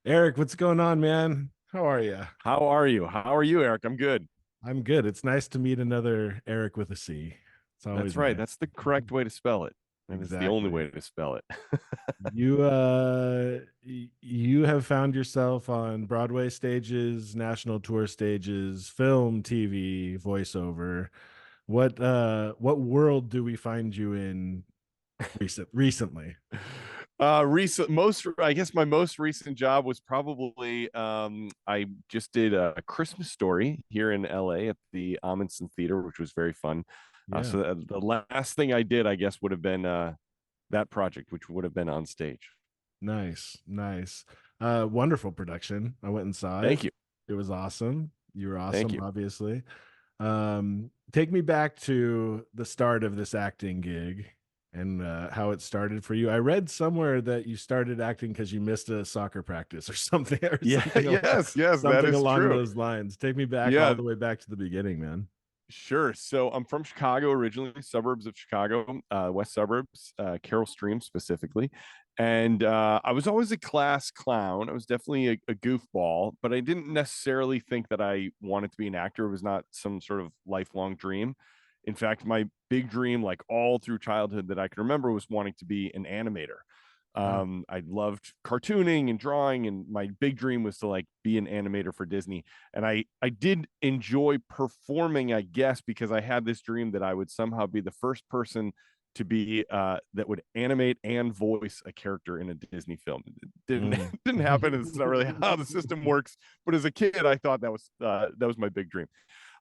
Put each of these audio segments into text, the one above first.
Eric, what's going on, man? How are you? How are you? How are you, Eric? I'm good. I'm good. It's nice to meet another Eric with a C. It's always That's right. nice. That's the correct way to spell it. And it's the only Exactly. way to spell it. You have found yourself on Broadway stages, national tour stages, film, TV, voiceover. What world do we find you in recently? I guess my most recent job was probably I just did a Christmas Story here in LA at the Amundsen Theater, which was very fun. Yeah. So the last thing I did, I guess, would have been that project, which would have been on stage. Nice, nice. Wonderful production. I went and saw it. Thank you. It was awesome. You were Thank awesome, you. obviously. Take me back to the start of this acting gig and how it started for you. I read somewhere that you started acting because you missed a soccer practice or something, or Yeah, yes, that something is along true. those lines. Take me back all Yeah, the way back to the beginning, man. sure. So I'm from Chicago originally, suburbs of Chicago, west suburbs, Carroll Stream specifically. And I was always a class clown. I was definitely a goofball, but I didn't necessarily think that I wanted to be an actor. It was not some sort of lifelong dream. In fact, my big dream, like all through childhood that I can remember, was wanting to be an animator. Wow. I loved cartooning and drawing, and my big dream was to like be an animator for Disney. And I did enjoy performing, I guess, because I had this dream that I would somehow be the first person to be that would animate and voice a character in a Disney film. It didn't Mm. didn't happen. It's not really how the system works. But as a kid, I thought that was my big dream.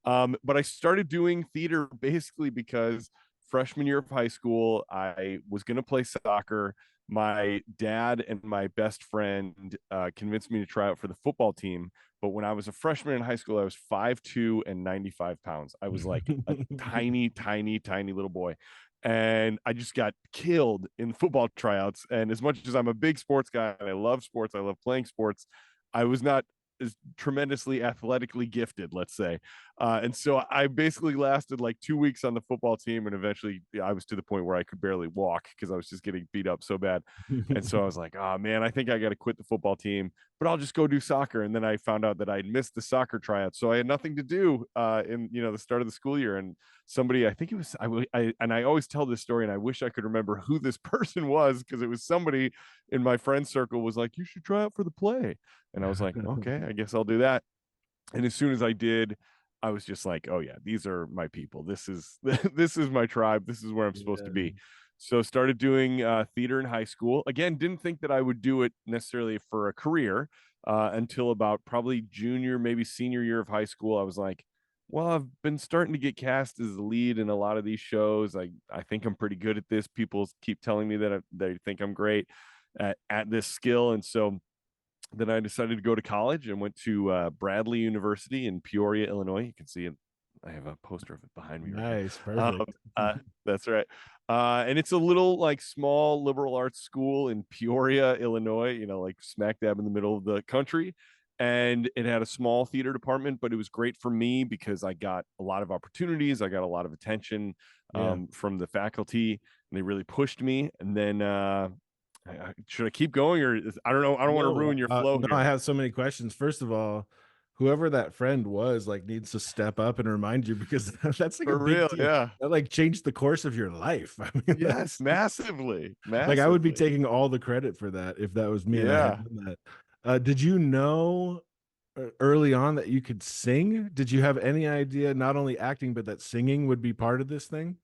But I started doing theater basically because freshman year of high school, I was going to play soccer. My dad and my best friend convinced me to try out for the football team. But when I was a freshman in high school, I was 5'2" and 95 pounds. I was like a tiny, tiny, tiny little boy. And I just got killed in football tryouts. And as much as I'm a big sports guy and I love sports, I love playing sports, I was not as tremendously athletically gifted, let's say. And so I basically lasted like 2 weeks on the football team, and eventually I was to the point where I could barely walk because I was just getting beat up so bad. And so I was like, oh man, I think I got to quit the football team, but I'll just go do soccer. And then I found out that I'd missed the soccer tryout, so I had nothing to do in the start of the school year. And somebody, I think it was and I always tell this story, and I wish I could remember who this person was because it was somebody in my friend circle was like, you should try out for the play. And I was like, okay, I guess I'll do that. And as soon as I did, I was just like, oh yeah, these are my people. This is this is my tribe. This is where I'm supposed to Yeah. be. So started doing theater in high school. Again, didn't think that I would do it necessarily for a career until about probably junior, maybe senior year of high school. I was like, well, I've been starting to get cast as the lead in a lot of these shows. I think I'm pretty good at this. People keep telling me that they think I'm great at this skill, and so then I decided to go to college and went to Bradley University in Peoria, Illinois. You can see it. I have a poster of it behind me right here. Nice, Um, perfect. that's right. And it's a little like small liberal arts school in Peoria, Illinois, like smack dab in the middle of the country. And it had a small theater department, but it was great for me because I got a lot of opportunities. I got a lot of attention Yeah. from the faculty, and they really pushed me. And then should I keep going, or I don't know. I don't want to No, ruin your flow no, I here. have so many questions. First of all, whoever that friend was, like, needs to step up and remind you because that's like a For big real, deal. yeah. That like changed the course of your life. I mean, Yes, that's massively, like I would be massively. taking all the credit for that if that was me and I had Yeah. done that. Did you know early on that you could sing? Did you have any idea not only acting but that singing would be part of this thing?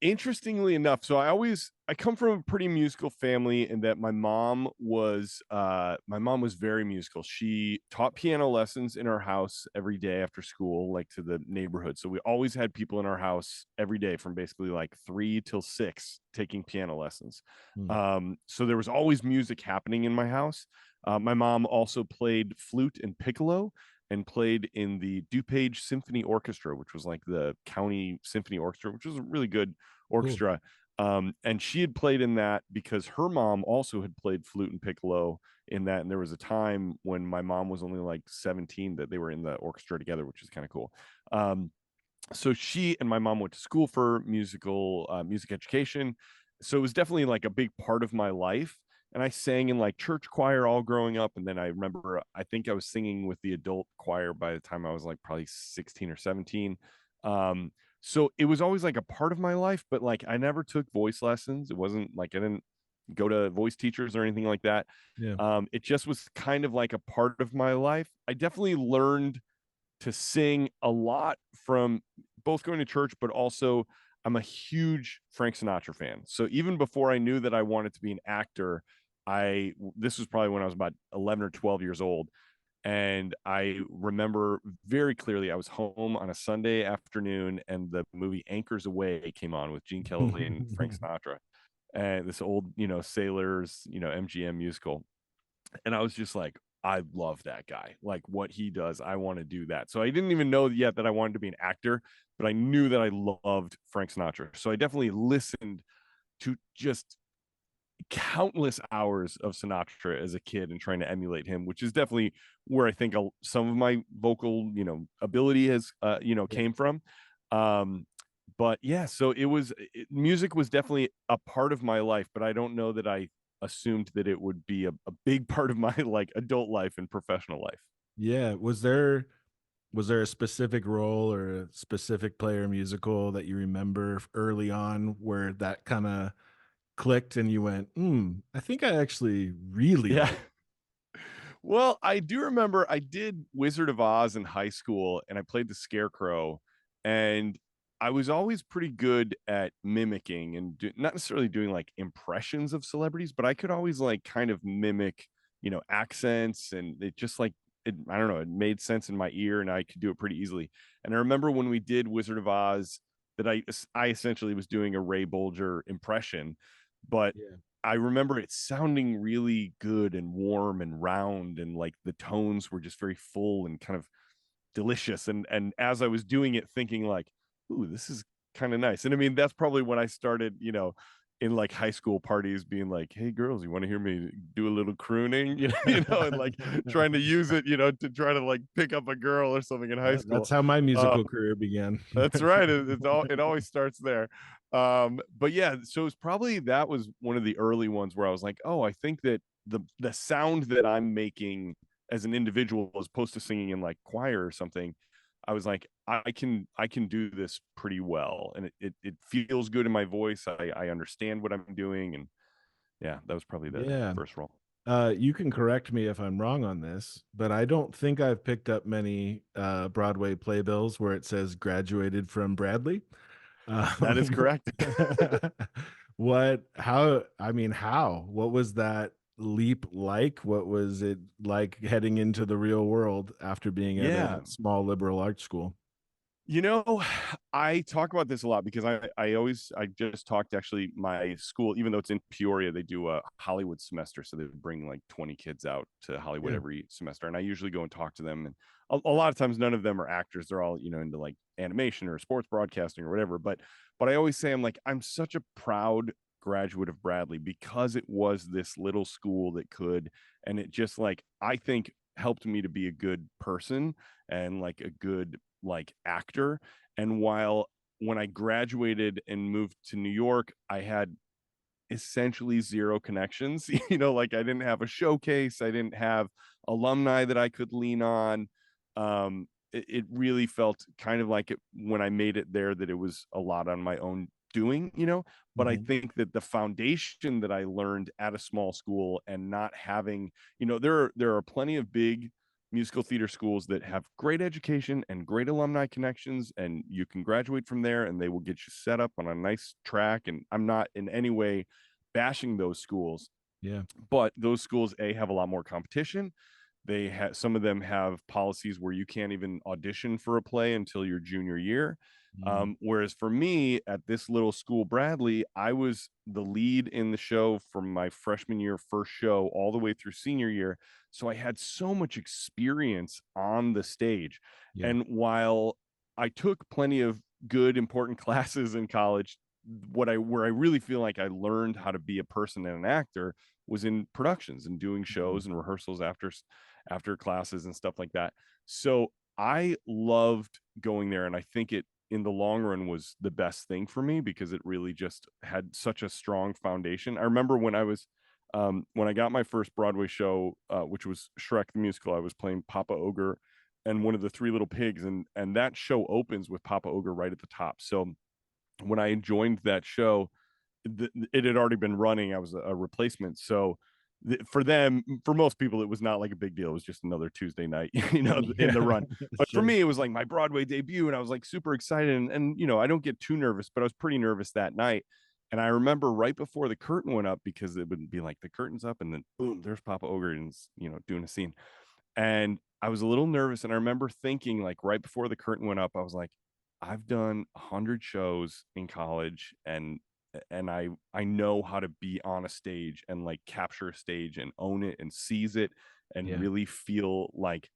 Interestingly enough, so I come from a pretty musical family in that my mom was very musical. She taught piano lessons in our house every day after school, like to the neighborhood. So we always had people in our house every day from basically like 3 till 6 taking piano lessons. Hmm. So there was always music happening in my house. My mom also played flute and piccolo and played in the DuPage Symphony Orchestra, which was like the county symphony orchestra, which was a really good Cool. orchestra. And she had played in that because her mom also had played flute and piccolo in that. And there was a time when my mom was only like 17 that they were in the orchestra together, which is kind of cool. So she and my mom went to school for music education. So it was definitely like a big part of my life. and I sang in like church choir all growing up. And then I remember, I think I was singing with the adult choir by the time I was like probably 16 or 17. Um, so it was always like a part of my life, but like I never took voice lessons. It wasn't like I didn't go to voice teachers or anything like that. Yeah. It just was kind of like a part of my life. I definitely learned to sing a lot from both going to church, but also I'm a huge Frank Sinatra fan. So even before I knew that I wanted to be an actor, this was probably when I was about 11 or 12 years old. And I remember very clearly I was home on a Sunday afternoon and the movie Anchors Away came on with Gene Kelly and Frank Sinatra. And this old, sailors, MGM musical. And I was just like, I love that guy. Like what he does, I want to do that. So I didn't even know yet that I wanted to be an actor, but I knew that I loved Frank Sinatra. So I definitely listened to just countless hours of Sinatra as a kid and trying to emulate him, which is definitely where I think some of my vocal, ability has, Yeah. came from. Um, but yeah, so music was definitely a part of my life, but I don't know that I assumed that it would be a big part of my like adult life and professional life. Yeah. Was there a specific role or a specific player musical that you remember early on where that kind of clicked and you went, I think I actually really Yeah. like. Well, I do remember I did Wizard of Oz in high school and I played the Scarecrow, and I was always pretty good at mimicking and not necessarily doing like impressions of celebrities, but I could always like kind of mimic, accents, and it just like I don't know, it made sense in my ear and I could do it pretty easily. And I remember when we did Wizard of Oz that I essentially was doing a Ray Bolger impression, but Yeah. I remember it sounding really good and warm and round, and like the tones were just very full and kind of delicious. And as I was doing it, thinking like, "Ooh, this is kind of nice." And I mean, that's probably when I started, in like high school parties, being like, "Hey, girls, you want to hear me do a little crooning?" And like trying to use it, to try to like pick up a girl or something in high That's school. how my Uh, musical career began. that's right. It always starts there. But yeah, so it's probably that was one of the early ones where I was like, oh, I think that the sound that I'm making as an individual as opposed to singing in like choir or something, I was like, I can do this pretty well. And it feels good in my voice. I understand what I'm doing. And yeah, that was probably the Yeah. first role. You can correct me if I'm wrong on this, but I don't think I've picked up many Broadway playbills where it says graduated from Bradley. That is Um, correct. what was that leap like? What was it like heading into the real world after being at a Yeah. small liberal arts school? You know, I talk about this a lot because I just talked to actually my school, even though it's in Peoria, they do a Hollywood semester. So they bring like 20 kids out to Hollywood Yeah. every semester. And I usually go and talk to them. And a lot of times none of them are actors. They're all, into like animation or sports broadcasting or whatever. But I always say I'm such a proud graduate of Bradley because it was this little school that could, and it just like I think helped me to be a good person and like a good like actor. And while when I graduated and moved to New York, I had essentially zero connections. Like I didn't have a showcase, I didn't have alumni that I could lean on. It really felt kind of like it when I made it there that it was a lot on my own doing. But I Mhm. think that the foundation that I learned at a small school and not having, there are plenty of big musical theater schools that have great education and great alumni connections, and you can graduate from there and they will get you set up on a nice track. And I'm not in any way bashing those schools, Yeah. but those schools have a lot more competition. They have some of them have policies where you can't even audition for a play until your junior year. Mm. Whereas for me at this little school, Bradley, I was the lead in the show from my freshman year, first show, all the way through senior year. So I had so much experience on the stage. Yeah. And while I took plenty of good, important classes in college, where I really feel like I learned how to be a person and an actor was in productions and doing Mhm. shows and rehearsals after classes and stuff like that. So I loved going there, and I think it in the long run was the best thing for me because it really just had such a strong foundation. I remember when When I got my first Broadway show, which was Shrek the Musical, I was playing Papa Ogre and one of the three little pigs, and that show opens with Papa Ogre right at the top. So when I joined that show, it had already been running. I was a replacement, so for them, for most people, it was not like a big deal. It was just another Tuesday night, in the Yeah, run. But for sure. me, it was like my Broadway debut, and I was like super excited. And I don't get too nervous, but I was pretty nervous that night. And I remember right before the curtain went up, because it would be like the curtain's up, and then boom, there's Papa Ogre, and doing a scene. And I was a little nervous, and I remember thinking, like, right before the curtain went up, I was like, I've done 100 shows in college, and I know how to be on a stage and like capture a stage and own it and seize it and Yeah. really feel like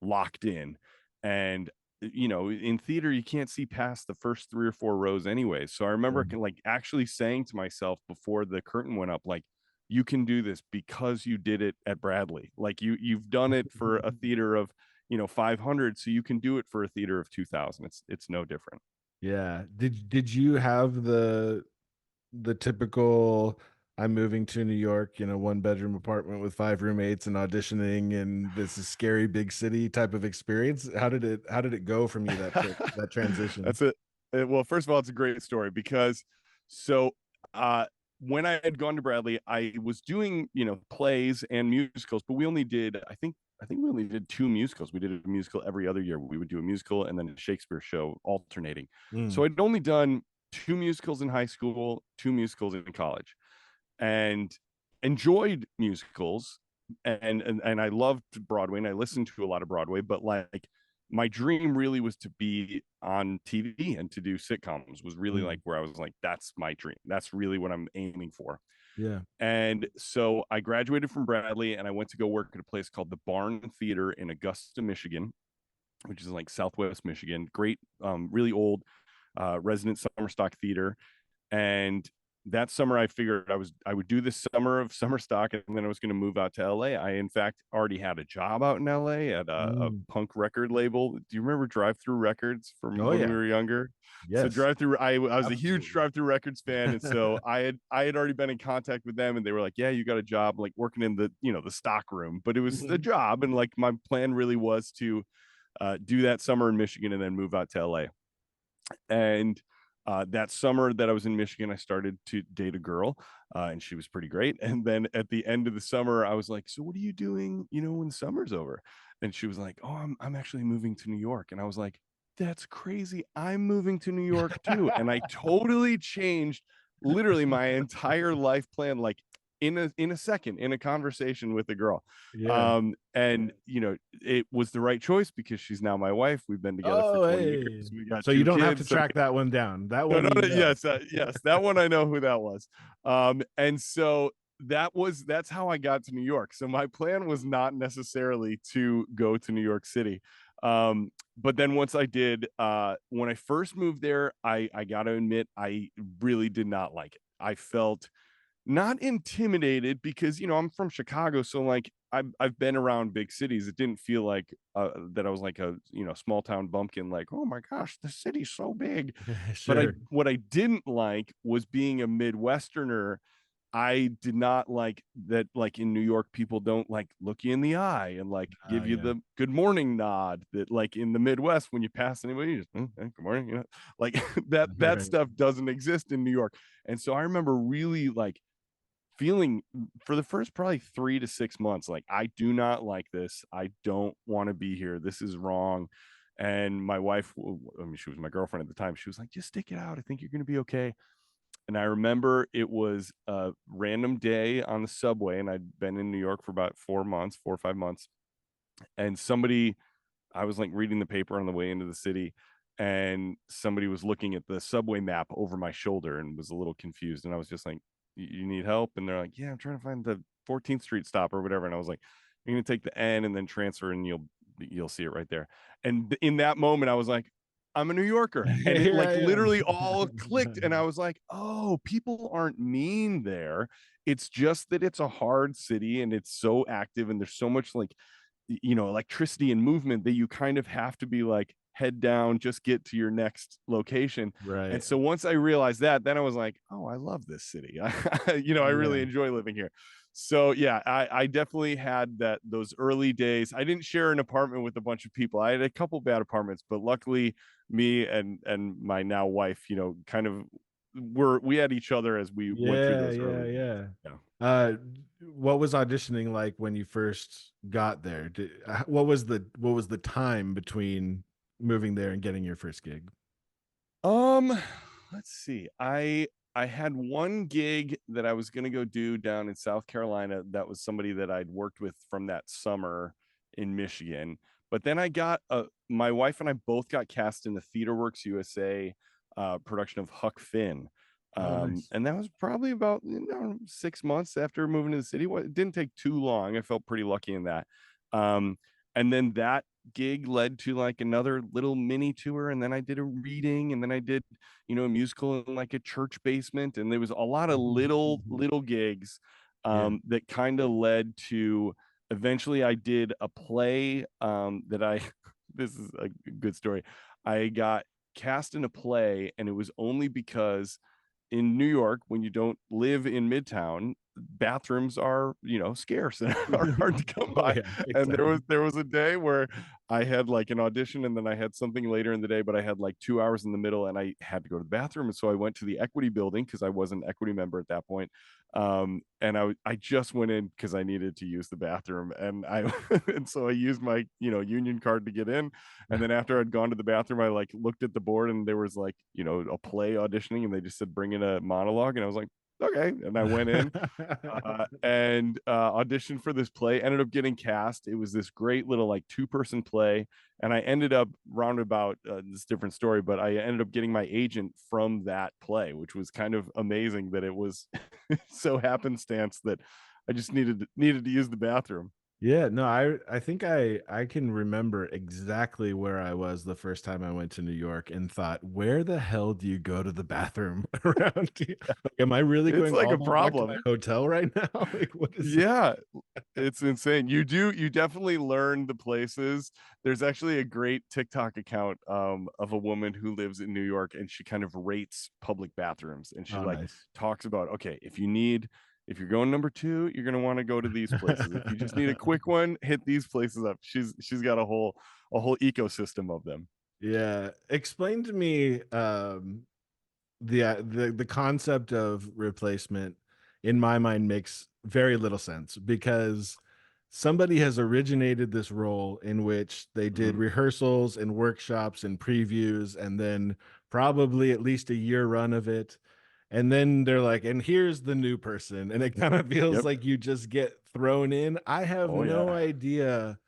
locked in. And in theater, you can't see past the first 3 or 4 rows anyway. So I remember Sure. like actually saying to myself before the curtain went up, like, you can do this because you did it at Bradley. Like, you've done it for a theater of 500, so you can do it for a theater of 2000. It's no different. Yeah. Did you have the typical I'm moving to New York, one bedroom apartment with five roommates and auditioning and this is scary big city type of experience? How did it go from you that transition? That's it. Well, first of all, it's a great story because so uh when I had gone to Bradley, I was doing, plays and musicals, but we only did, I think we only did two musicals. We did a musical every other year. We would do a musical and then a Shakespeare show alternating. Mm, So I'd only done two musicals in high school, two musicals in college, and enjoyed musicals, and I loved Broadway, and I listened to a lot of Broadway, but like my dream really was to be on TV and to do sitcoms, was really like mm, where I was like, that's my dream. That's really what I'm aiming for. yeah. And so I graduated from Bradley and I went to go work at a place called the Barn Theater in Augusta, Michigan, which is like Southwest Michigan. Great, really old resident summer stock theater. And that summer I figured I would do this summer of summer stock, and then I was going to move out to LA. I in fact already had a job out in LA at a Mm. punk record label. Do you remember Drive Through Records from Oh when we yeah. were younger? So Yes. Drive Through, I was a huge Absolutely. Drive Through Records fan, and so I had already been in contact with them, and they were like, yeah, you got a job like working in the stock room, but it was a Mhm. job, and like my plan really was to do that summer in Michigan and then move out to LA. And that summer that I was in Michigan, I started to date a girl, and she was pretty great. And then at the end of the summer, I was like, "So what are you doing? When summer's over?" And she was like, "Oh, I'm actually moving to New York." And I was like, "That's crazy! I'm moving to New York too." And I totally changed, literally my entire life plan, like in a second, in a conversation with a girl. Yeah. And it was the right choice because she's now my wife. We've been together for Oh, 20 hey. years. We got So you two don't have to kids. So track that one down. That no, no, one you no, know. yes, that one I know who that was. And so that's how I got to New York. So my plan was not necessarily to go to New York City. But then once I did, when I first moved there, I gotta admit, I really did not like it. I felt not intimidated because I'm from Chicago, so like I've been around big cities. It didn't feel like that I was like a small town bumpkin, like, oh my gosh, the city's so big. But I Sure. what I didn't like was being a Midwesterner. I did not like that, like in New York, people don't like look you in the eye and like give you Yeah. the good morning nod that like in the Midwest when you pass anybody, you just hey, good morning, like that Right. stuff doesn't exist in New York. And so I remember really like feeling for the first probably 3 to 6 months like, I do not like this. I don't want to be here. This is wrong. And my wife, I mean, she was my girlfriend at the time, she was like, just stick it out. I think you're going to be okay. And I remember it was a random day on the subway, and I'd been in New York for about 4 months, 4 or 5 months. And I was like reading the paper on the way into the city, and somebody was looking at the subway map over my shoulder and was a little confused. And I was just like, you need help? And they're like, yeah, I'm trying to find the 14th Street stop or whatever. And I was like, you're going to take the N and then transfer, and you'll see it right there. And in that moment, I was like, I'm a New Yorker. And it Here I like am. literally all clicked. And I was like, oh, people aren't mean there. It's just that it's a hard city and it's so active, and there's so much like electricity and movement that you kind of have to be like, head down, just get to your next location. And Right. so once I realized that, then I was like, oh, I love this city. I really Yeah. enjoy living here. So yeah, I definitely had those early days. I didn't share an apartment with a bunch of people. I had a couple bad apartments, but luckily me and my now wife, kind of we had each other as we went through Yeah, those yeah, early days. yeah. Yeah. Uh, what was auditioning like when you first got there? What was the time between moving there and getting your first gig? Um, let's see. I had one gig that I was going to go do down in South Carolina. That was somebody that I'd worked with from that summer in Michigan. But then my wife and I both got cast in the TheaterWorks USA production of Huck Finn. Oh, nice. And that was probably about 6 months after moving to the city. Well, it didn't take too long. I felt pretty lucky in that. Um, and then that gig led to like another little mini tour, and then I did a reading, and then I did a musical in like a church basement, and there was a lot of little gigs Yeah. that kind of led to eventually I did a play that I this is a good story. I got cast in a play, and it was only because in New York, when you don't live in Midtown, bathrooms are, scarce and are hard to come Oh by. yeah, big And there was time. there was a day where I had like an audition, and then I had something later in the day, but I had like 2 hours in the middle, and I had to go to the bathroom. And so I went to the Equity building because I was an Equity member at that point. And I just went in because I needed to use the bathroom, and I and so I used my union card to get in. And then after I'd gone to the bathroom, I like looked at the board, and there was like a play auditioning, and they just said bring in a monologue, and I was like, okay. And I went in and auditioned for this play, ended up getting cast. It was this great little like 2-person play, and I ended up roundabout this different story, but I ended up getting my agent from that play, which was kind of amazing that it was so happenstance that I just needed to use the bathroom. Yeah, no, I think I can remember exactly where I was the first time I went to New York and thought, where the hell do you go to the bathroom around here? Like, am I really It's going like all a the way back to my problem. hotel right now? Like, what is that? Yeah, it's insane. You definitely learn the places. There's actually a great TikTok account of a woman who lives in New York, and she kind of rates public bathrooms, and she Oh, like nice. talks about, okay, if you're going number 2, you're going to want to go to these places. If you just need a quick one, hit these places up. She's got a whole ecosystem of them. Yeah, explain to me the concept of replacement in my mind makes very little sense because somebody has originated this role in which they did Mhm. rehearsals and workshops and previews and then probably at least a year run of it, and then they're like, and here's the new person, and it kind of feels Yep. like you just get thrown in. I have Oh no yeah. idea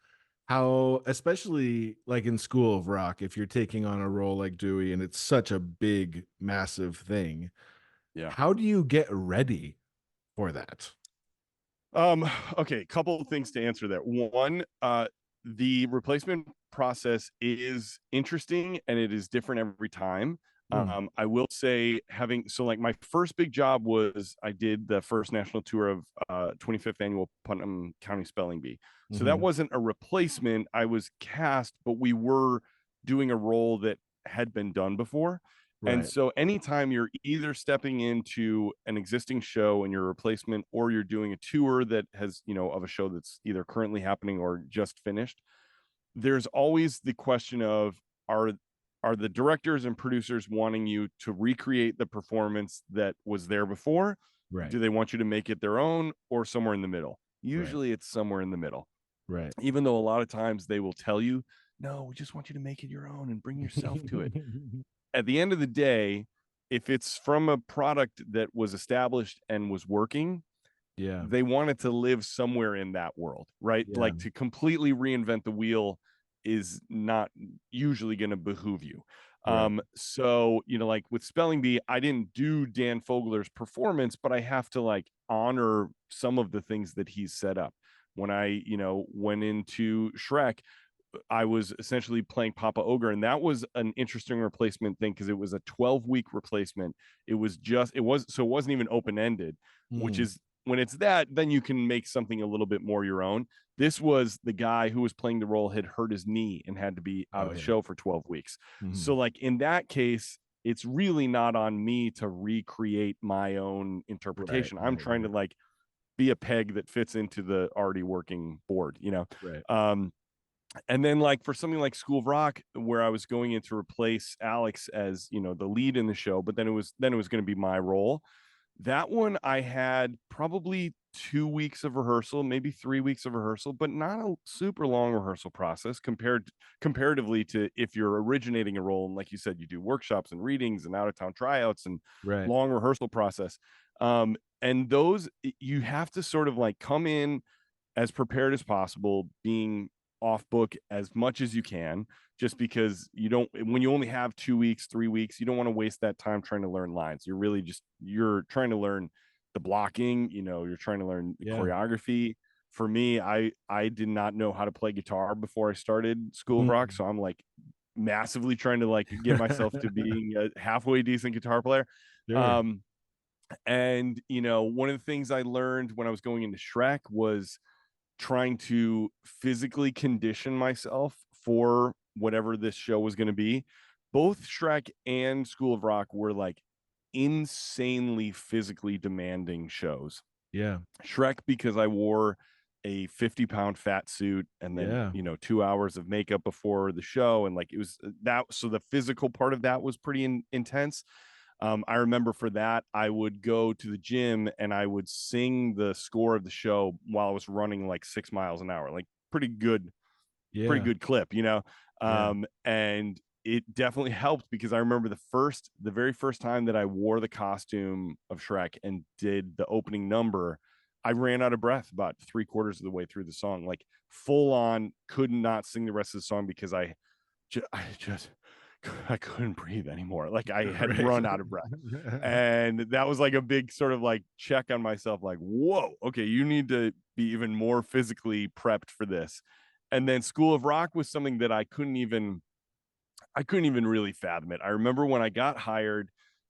how, especially like in School of Rock, if you're taking on a role like Dewey and it's such a big massive thing, Yeah. how do you get ready for that? Um, okay, couple of things to answer that. One, the replacement process is interesting and it is different every time. Mm, I will say like my first big job was I did the first national tour of 25th annual Putnam County Spelling Bee. So that mhm. wasn't a replacement. I was cast, but we were doing a role that had been done before. And Right, so anytime you're either stepping into an existing show and your replacement, or you're doing a tour that has, of a show that's either currently happening or just finished, there's always the question of are the directors and producers wanting you to recreate the performance that was there before? right, Do they want you to make it their own, or somewhere in the middle? right, Usually it's somewhere in the middle, right. even though a lot of times they will tell you, no, we just want you to make it your own and bring yourself to it. At the end of the day, if it's from a product that was established and was working, Yeah, they want it to live somewhere in that world, right? yeah, Like to completely reinvent the wheel is not usually going to behoove you. right. So, like with Spelling Bee, I didn't do Dan Fogler's performance, but I have to like honor some of the things that he's set up. When I, went into Shrek, I was essentially playing Papa Ogre, and that was an interesting replacement thing because it was a 12-week replacement. It wasn't even open ended, which Mm, is when it's that, then you can make something a little bit more your own. This was the guy who was playing the role had hurt his knee and had to be out Oh of the yeah. show for 12 weeks. Mhm. So like in that case, it's really not on me to recreate my own Right, interpretation. I'm right, trying to right, like be a peg that fits into the already working board, you know. right. And then like for something like School of Rock, where I was going in to replace Alex as, you know, the lead in the show, but then it was going to be my role. That one I had probably 2 weeks of rehearsal, maybe 3 weeks of rehearsal, but not a super long rehearsal process comparatively to if you're originating a role. And like you said, you do workshops and readings and out of town tryouts and Right. long rehearsal process. And those you have to sort of like come in as prepared as possible, being off book as much as you can, just because you don't, when you only have 2 weeks, 3 weeks, you don't want to waste that time trying to learn lines. You're trying to learn the blocking, you know, you're trying to learn the Yeah. choreography. For me, I did not know how to play guitar before I started School of Rock. Mm. So I'm like massively trying to like get myself to being a halfway decent guitar player. Sure. Um, and you know, one of the things I learned when I was going into Shrek was trying to physically condition myself for whatever this show was going to be. Both Shrek and School of Rock were like insanely physically demanding shows. Yeah. Shrek, because I wore a 50-pound fat suit and then, Yeah. you know, 2 hours of makeup before the show. And like it was that. So the physical part of that was pretty intense. I remember for that, I would go to the gym and I would sing the score of the show while I was running like 6 miles an hour, like pretty Yeah. good clip, you know? Yeah. And it definitely helped because I remember the very first time that I wore the costume of Shrek and did the opening number, I ran out of breath about 3/4 of the way through the song, like full on could not sing the rest of the song because I just I couldn't breathe anymore. Like I had Right. run out of breath. And that was like a big sort of like check on myself, like, whoa, okay, you need to be even more physically prepped for this. And then School of Rock was something that I couldn't even really fathom it. I remember when I got hired,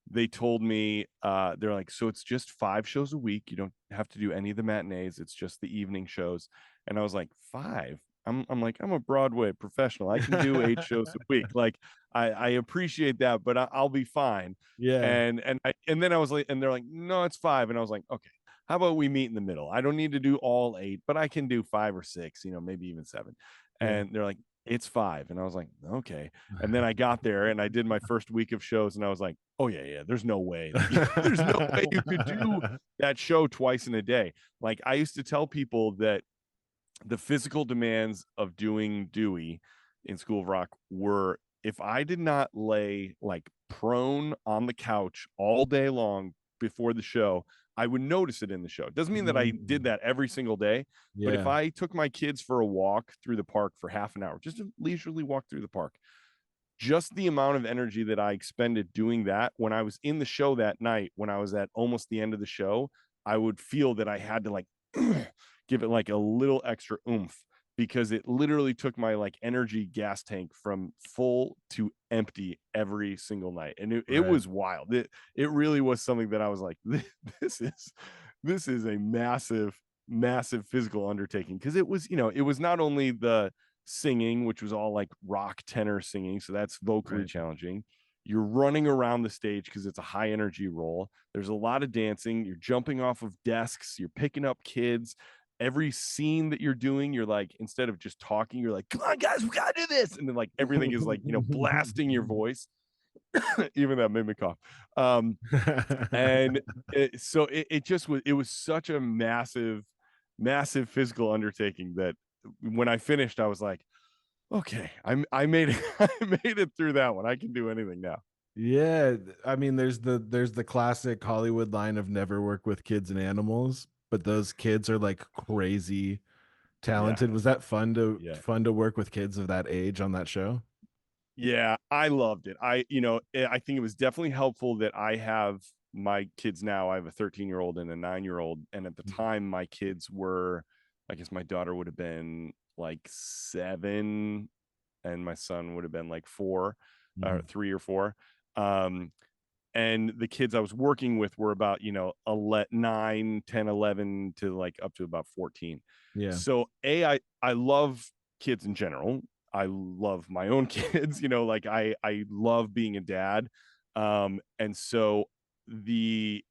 they told me, they're like, so it's just 5 shows a week. You don't have to do any of the matinees. It's just the evening shows. And I was like, five? I'm like, I'm a Broadway professional. I can do 8 shows a week. Like, I appreciate that, but I'll be fine. Yeah. And then I was like, and they're like, no, it's five. And I was like, okay, how about we meet in the middle? I don't need to do all 8, but I can do 5 or 6, you know, maybe even 7. Yeah. And they're like, it's 5. And I was like, okay. And then I got there and I did my first week of shows and I was like, oh yeah, there's no way there's no way you could do that show twice in a day. Like I used to tell people that the physical demands of doing Dewey in School of Rock were, if I did not lay like prone on the couch all day long before the show, I would notice it in the show. It doesn't mean that I did Mm. that every single day, but if Yeah. I took my kids for a walk through the park for half an hour, just to leisurely walk through the park, just the amount of energy that I expended doing that when I was in the show that night, when I was at almost the end of the show, I would feel that I had to like give it like a little extra oomph because it literally took my like energy gas tank from full to empty every single night. And it Right. was wild. It really was something that I was like, this is this is a massive physical undertaking because it was, you know, it was not only the singing, which was all like rock tenor singing. So that's vocally Right. challenging. You're running around the stage because it's a high energy role. There's a lot of dancing. You're jumping off of desks. You're picking up kids. Every scene that you're doing, you're like, instead of just talking, you're like, come on, guys, we got to do this. And then like everything is like, you know, blasting your voice. Even that made me cough. And it just was, it was such a massive physical undertaking that when I finished, I was like, okay, I made it. I made it through that one. I can do anything now. Yeah, I mean, there's the classic Hollywood line of never work with kids and animals, but those kids are like crazy Yeah, talented. Was that fun to yeah, work with kids of that age on that show? yeah. I loved it. I think it was definitely helpful that I have my kids now. I have a 13-year-old and a 9-year-old, and at the time, my kids were, I guess my daughter would have been like 7, and my son would have been like 4, or Mhm. 3 or 4. Um, and the kids I was working with were about 9, 10, 11 to like up to about 14. Yeah. So I love kids in general. I love my own kids, like I love being a dad. And so the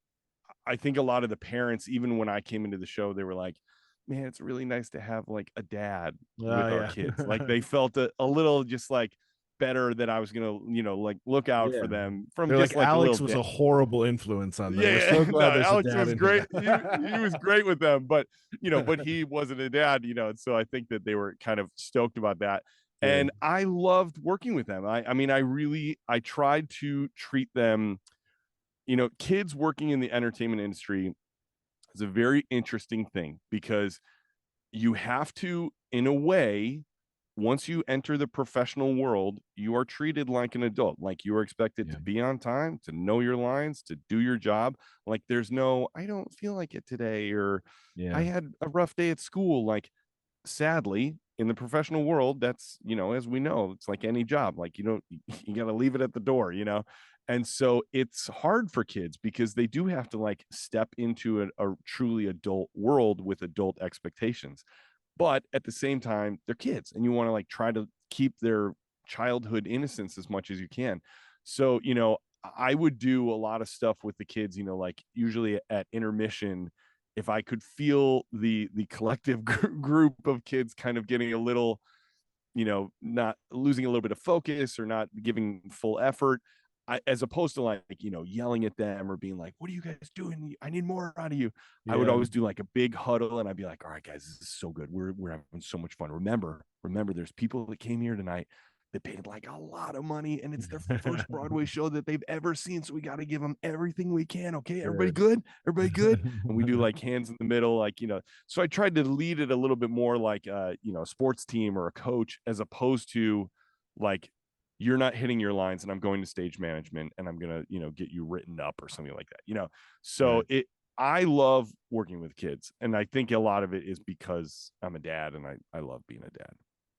I think a lot of the parents, even when I came into the show, they were like, man, it's really nice to have like a dad Oh with our yeah. kids. Like they felt a little just like better that I was gonna, like look out for Yeah. them from They're like, just like a little Alex was dad. a horrible influence on them. We're Yeah, so no, glad there's a Alex dad was in here. great. He was great with them, but but he wasn't a dad, and so I think that they were kind of stoked about that. Yeah. And I loved working with them. I mean, I tried to treat them, kids working in the entertainment industry is a very interesting thing because you have to, in a way, once you enter the professional world, you are treated like an adult. Like you are expected Yeah. to be on time, to know your lines, to do your job. Like there's no, I don't feel like it today, or I Yeah. had a rough day at school. Like sadly, in the professional world, that's, as we know, it's like any job. Like you don't, you got to leave it at the door, And so it's hard for kids because they do have to like step into a truly adult world with adult expectations, but at the same time they're kids and you want to like try to keep their childhood innocence as much as you can. So I would do a lot of stuff with the kids, like usually at intermission, if I could feel the collective group of kids kind of getting a little, not losing a little bit of focus or not giving full effort, as opposed to like, yelling at them or being like, what are you guys doing? I need more out of you. I would Yeah. always do like a big huddle and I'd be like, all right, guys, this is so good. We're having so much fun. Remember, there's people that came here tonight that paid like a lot of money and it's their first Broadway show that they've ever seen. So we got to give them everything we can. Okay. Everybody Sure. good? Everybody good? And we do like hands in the middle, like, so I tried to lead it a little bit more like, a sports team or a coach, as opposed to like, you're not hitting your lines and I'm going to stage management and I'm going to, get you written up or something like that. So Right. I love working with kids. And I think a lot of it is because I'm a dad and I love being a dad.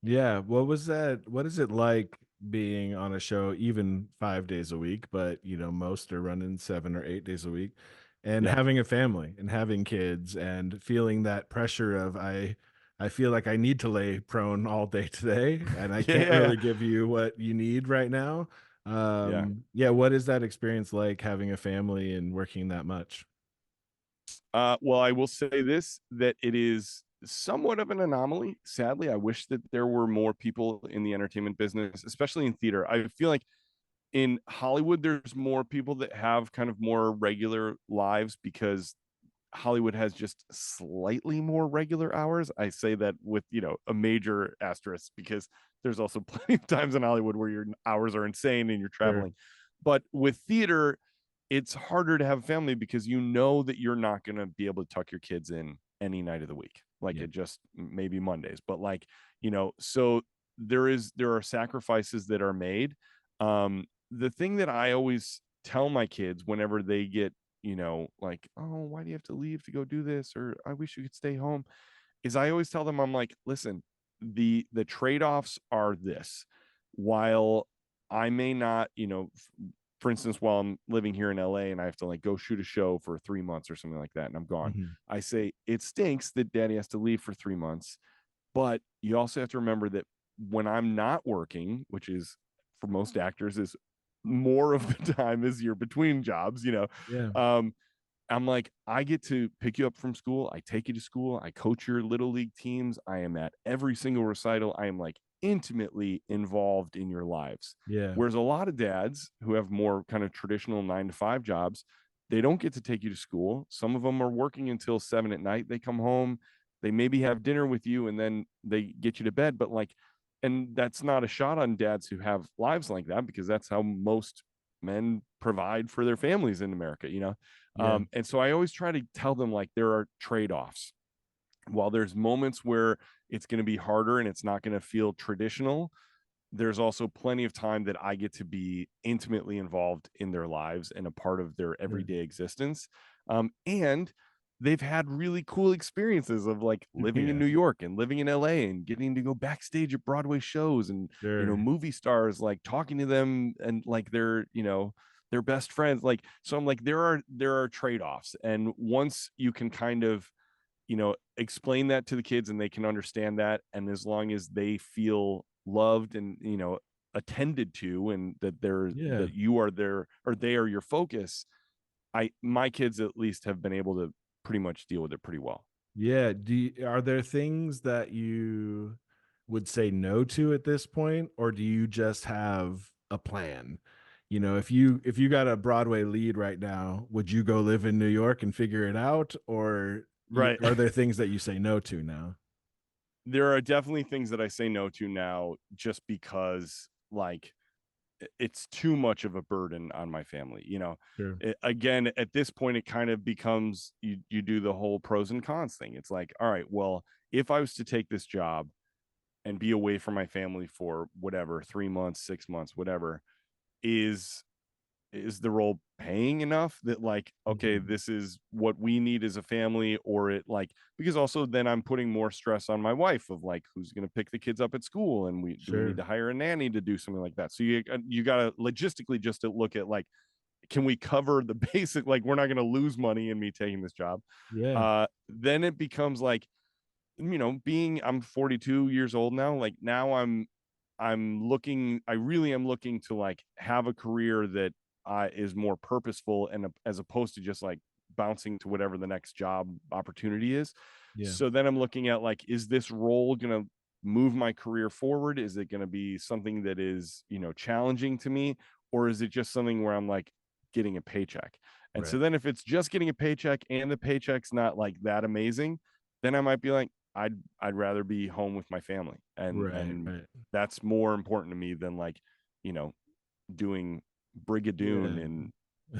Yeah. What was that? What is it like being on a show, even 5 days a week, but most are running 7 or 8 days a week, and Yeah. having a family and having kids and feeling that pressure of I feel like I need to lay prone all day today and I can't Yeah. really give you what you need right now. Yeah. Yeah, what is that experience like having a family and working that much? Well, I will say this, that it is somewhat of an anomaly. Sadly, I wish that there were more people in the entertainment business, especially in theater. I feel like in Hollywood, there's more people that have kind of more regular lives because Hollywood has just slightly more regular hours. I say that with, a major asterisk because there's also plenty of times in Hollywood where your hours are insane and you're Sure. traveling. But with theater, it's harder to have a family because you know that you're not going to be able to tuck your kids in any night of the week. Like Yeah. it just maybe Mondays, but like, so there are sacrifices that are made. The thing that I always tell my kids whenever they get, like, oh, why do you have to leave to go do this? Or I wish you could stay home, is I always tell them, I'm like, listen, the trade-offs are this. While I may not, for instance, while I'm living here in LA and I have to like go shoot a show for 3 months or something like that, and I'm gone, Mhm. I say it stinks that daddy has to leave for 3 months. But you also have to remember that when I'm not working, which is for most actors is more of the time is you're between jobs, Yeah. um, I'm like, I get to pick you up from school. I take you to school. I coach your little league teams. I am at every single recital. I am like intimately involved in your lives. Yeah. Whereas a lot of dads who have more kind of traditional 9 to 5 jobs, they don't get to take you to school. Some of them are working until 7 at night. They come home, they maybe have dinner with you, and then they get you to bed. But like, and that's not a shot on dads who have lives like that because that's how most men provide for their families in America, Yeah. and so I always try to tell them like there are trade-offs. While there's moments where it's going to be harder and it's not going to feel traditional, there's also plenty of time that I get to be intimately involved in their lives and a part of their Sure. everyday existence. And they've had really cool experiences of like living in Yeah. New York and living in LA and getting to go backstage at Broadway shows and, Sure. movie stars like talking to them and like they're, they're best friends. Like, so I'm like, there are trade-offs. And once you can kind of, explain that to the kids and they can understand that, and as long as they feel loved and, attended to, and that Yeah. that you are there, or they are your focus, my kids at least have been able to pretty much deal with it pretty well. Yeah. Are there things that you would say no to at this point, or do you just have a plan? If you got a Broadway lead right now, would you go live in New York and figure it out, or Right. are there things that you say no to now? There are definitely things that I say no to now, just because, like, it's too much of a burden on my family. Sure. Again, at this point, it kind of becomes, you do the whole pros and cons thing. It's like, all right, well, if I was to take this job and be away from my family for whatever, 3 months, 6 months, whatever, is the role paying enough that, like, okay, Mhm. this is what we need as a family? Or it, like, because also then I'm putting more stress on my wife of, like, who's going to pick the kids up at school, and we need Sure. to hire a nanny to do something like that. So you got to logistically just to look at, like, can we cover the basic, like, we're not going to lose money in me taking this job. Yeah. Then it becomes like, being, I'm 42 years old now, like, now I really am looking to, like, have a career that is more purposeful, and as opposed to just, like, bouncing to whatever the next job opportunity is. Yeah. So then I'm looking at, like, is this role going to move my career forward? Is it going to be something that is, challenging to me? Or is it just something where I'm, like, getting a paycheck? And so Right. then if it's just getting a paycheck and the paycheck's not, like, that amazing, then I might be like, I'd rather be home with my family, Right. and Right. that's more important to me than, like, you know doing Brigadoon Yeah. in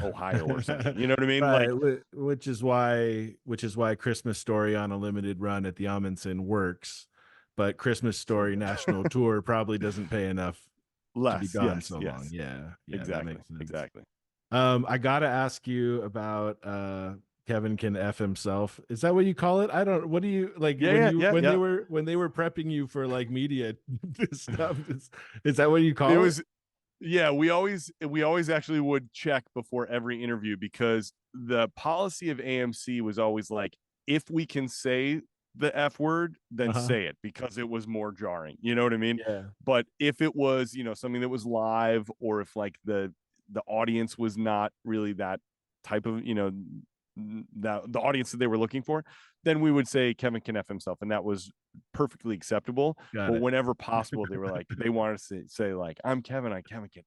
Ohio or something. You know what I mean? Right, Like, which is why Christmas Story on a limited run at the Amundsen works, but Christmas Story sure. national tour probably doesn't pay enough to be Less. gone Yes. so long. Yes. Yeah, yeah, that Exactly. makes sense. Exactly. I gotta ask you about Kevin can F himself. Is that what you call it? I don't. What do you like Yeah. when Yeah. you Yeah. Yeah. when they were prepping you for like media stuff? Is that what you It call it? was, yeah, we always actually would check before every interview, because the policy of AMC was always like, if we can say the F word, then Uh-huh. say it, because it was more jarring. You know what I mean? Yeah. But if it was, something that was live, or if, like, the audience was not really that type of, that the audience that they were looking for, then we would say Kevin can F himself, and that was perfectly acceptable. Got But it. whenever possible, they were like, they wanted to say, like, I'm Kevin, Kevin can,